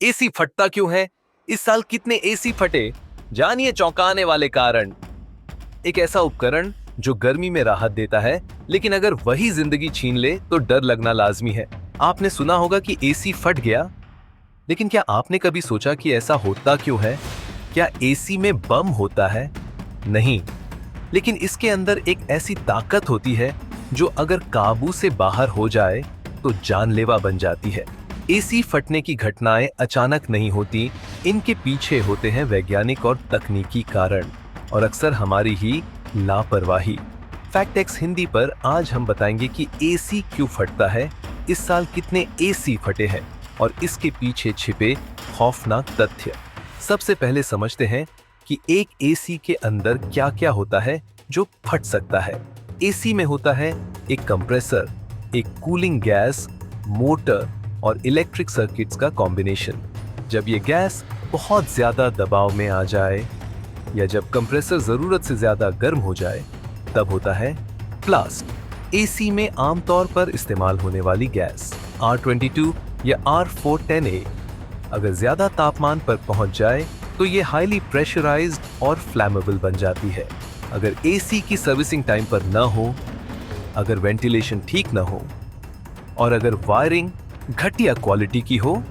AC फटता क्यों है? इस साल कितने एसी फटे? जानिए चौंकाने वाले कारण। एक ऐसा उपकरण जो गर्मी में राहत देता है, लेकिन अगर वही जिंदगी छीन ले तो डर लगना लाजमी है। आपने सुना होगा कि एसी फट गया, लेकिन क्या आपने कभी सोचा कि ऐसा होता क्यों है? क्या एसी में बम होता है? नहीं, लेकिन इसके अंदर एक ऐसी ताकत होती है जो अगर काबू से बाहर हो जाए तो जानलेवा बन जाती है। एसी फटने की घटनाएं अचानक नहीं होती, इनके पीछे होते हैं वैज्ञानिक और तकनीकी कारण, और अक्सर हमारी ही लापरवाही। फैक्ट एक्स हिंदी पर आज हम बताएंगे कि एसी क्यों फटता है, इस साल कितने एसी फटे हैं और इसके पीछे छिपे खौफनाक तथ्य। सबसे पहले समझते हैं कि एक एसी के अंदर क्या क्या होता है जो फट सकता है। एसी में होता है एक कंप्रेसर, एक कूलिंग गैस, मोटर और इलेक्ट्रिक सर्किट्स का कॉम्बिनेशन। जब ये गैस बहुत ज्यादा दबाव में आ जाए या जब कंप्रेसर जरूरत से ज्यादा गर्म हो जाए, तब होता है ब्लास्ट। एसी में आमतौर पर इस्तेमाल होने वाली गैस R22 या R410A अगर ज्यादा तापमान पर पहुंच जाए तो ये हाईली प्रेशराइज्ड और फ्लैमेबल बन जाती है। अगर एसी की सर्विसिंग टाइम पर न हो, अगर वेंटिलेशन ठीक न हो और अगर वायरिंग घटिया क्वालिटी की हो,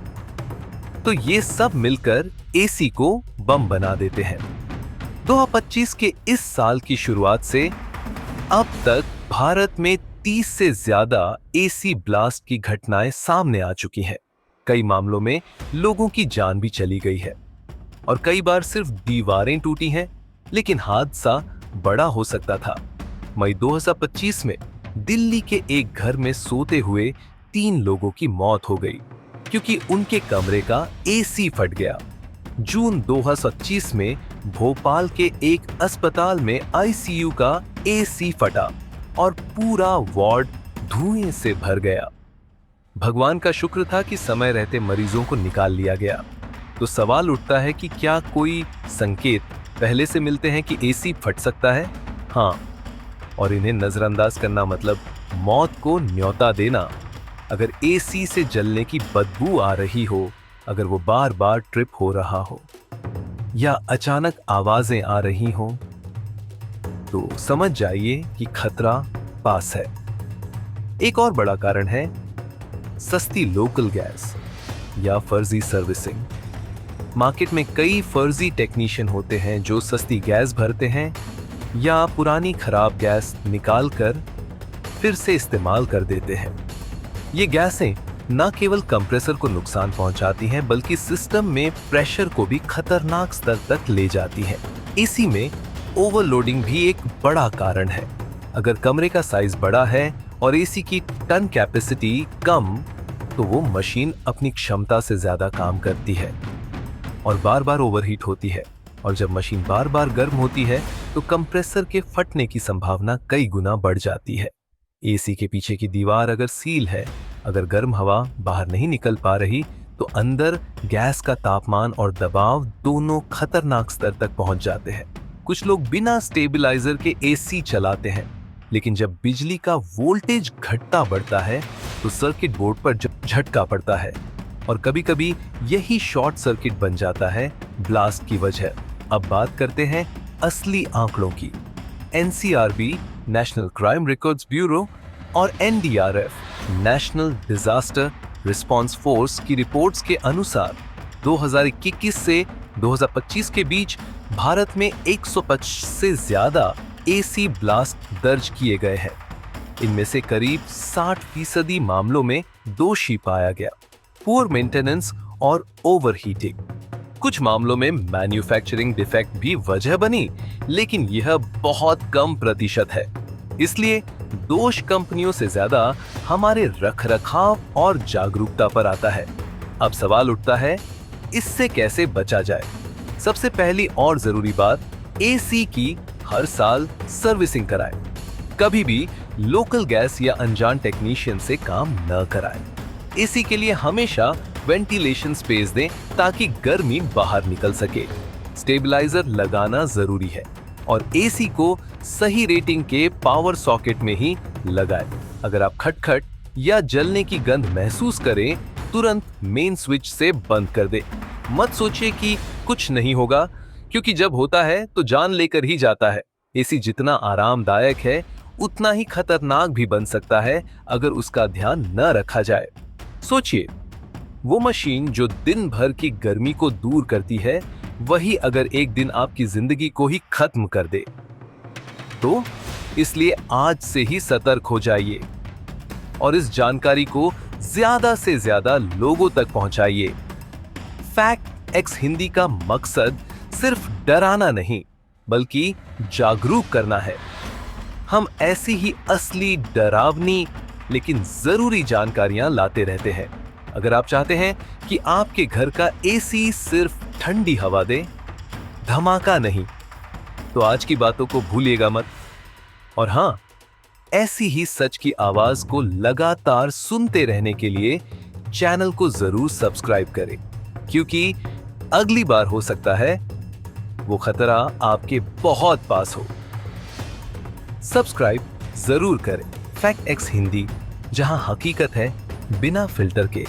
तो ये सब मिलकर एसी को बम बना देते हैं। 2025 के इस साल की शुरुआत से अब तक भारत में 30 से ज्यादा एसी ब्लास्ट की घटनाएं सामने आ चुकी हैं। कई मामलों में लोगों की जान भी चली गई है और कई बार सिर्फ दीवारें टूटी हैं, लेकिन हादसा बड़ा हो सकता था। मई 2025 में दिल्ली के एक घर में सोते हुए 3 लोगों की मौत हो गई क्योंकि उनके कमरे का एसी फट गया। जून 2025 में भोपाल के एक अस्पताल में आईसीयू का एसी फटा और पूरा वार्ड धुएं से भर गया। भगवान का शुक्र था कि समय रहते मरीजों को निकाल लिया गया। तो सवाल उठता है कि क्या कोई संकेत पहले से मिलते हैं कि एसी फट सकता है? हाँ, और इन्हें नजरअंदाज करना मतलब मौत को न्योता देना। अगर एसी से जलने की बदबू आ रही हो, अगर वो बार बार ट्रिप हो रहा हो या अचानक आवाजें आ रही हो, तो समझ जाइए कि खतरा पास है। एक और बड़ा कारण है सस्ती लोकल गैस या फर्जी सर्विसिंग। मार्केट में कई फर्जी टेक्नीशियन होते हैं जो सस्ती गैस भरते हैं या पुरानी खराब गैस निकालकर फिर से इस्तेमाल कर देते हैं। ये गैसें न केवल कंप्रेसर को नुकसान पहुंचाती हैं, बल्कि सिस्टम में प्रेशर को भी खतरनाक स्तर तक ले जाती हैं। एसी में ओवरलोडिंग भी एक बड़ा कारण है। अगर कमरे का साइज बड़ा है और एसी की टन कैपेसिटी कम, तो वो मशीन अपनी क्षमता से ज्यादा काम करती है और बार बार ओवरहीट होती है, और जब मशीन बार बार गर्म होती है तो कंप्रेसर के फटने की संभावना कई गुना बढ़ जाती है। एसी के पीछे की दीवार अगर सील है, अगर गर्म हवा बाहर नहीं निकल पा रही, तो अंदर गैस का तापमान और दबाव दोनों खतरनाक स्तर तक पहुंच जाते हैं। कुछ लोग बिना स्टेबलाइजर के एसी चलाते हैं, लेकिन जब बिजली का वोल्टेज घटता बढ़ता है तो सर्किट बोर्ड पर झटका पड़ता है और कभी-कभी यही शॉर्ट सर्किट बन जाता है ब्लास्ट की वजह। अब बात करते हैं असली आंकड़ों की। NCRB, national crime records bureau और NDRF, national disaster response force की रिपोर्ट्स के अनुसार 2021 से 2025 के बीच भारत में 125 से ज्यादा एसी ब्लास्ट दर्ज किए गए हैं। इनमें से करीब 60% मामलों में दोषी पाया गया, पुअर मेंटेनेंस और ओवरहीटिंग। कुछ मामलों में मैन्युफैक्चरिंग डिफेक्ट भी वजह बनी, लेकिन यह बहुत कम प्रतिशत है। इसलिए दोष कंपनियों से ज्यादा हमारे रखरखाव और जागरूकता पर आता है। अब सवाल उठता है, इससे कैसे बचा जाए? सबसे पहली और जरूरी बात, एसी की हर साल सर्विसिंग कराएं। कभी भी लोकल गैस या अनजान टेक्नीशियन से काम न कराएं। एसी के लिए हमेशा वेंटिलेशन स्पेस दें ताकि गर्मी बाहर निकल सके। स्टेबलाइजर लगाना जरूरी है और एसी को सही रेटिंग के पावर सॉकेट में ही लगाएं। अगर आप खटखट या जलने की गंध महसूस करें तुरंत मेन स्विच से बंद कर दे। मत सोचिए कि कुछ नहीं होगा, क्योंकि जब होता है तो जान लेकर ही जाता है। एसी जितना आरामदायक है उतना ही खतरनाक भी बन सकता है अगर उसका ध्यान न रखा जाए। सोचिए, वो मशीन जो दिन भर की गर्मी को दूर करती है, वही अगर एक दिन आपकी जिंदगी को ही खत्म कर दे तो इसलिए आज से ही सतर्क हो जाइए और इस जानकारी को ज्यादा से ज्यादा लोगों तक पहुंचाइए। फैक्ट एक्स हिंदी का मकसद सिर्फ डराना नहीं, बल्कि जागरूक करना है। हम ऐसी ही असली डरावनी लेकिन जरूरी जानकारियां लाते रहते हैं। अगर आप चाहते हैं कि आपके घर का एसी सिर्फ ठंडी हवा दे, धमाका नहीं, तो आज की बातों को भूलिएगा मत। और हाँ, ऐसी ही सच की आवाज को लगातार सुनते रहने के लिए चैनल को जरूर सब्सक्राइब करें, क्योंकि अगली बार हो सकता है वो खतरा आपके बहुत पास हो। सब्सक्राइब जरूर करें फैक्ट एक्स हिंदी, जहां हकीकत है बिना फिल्टर के।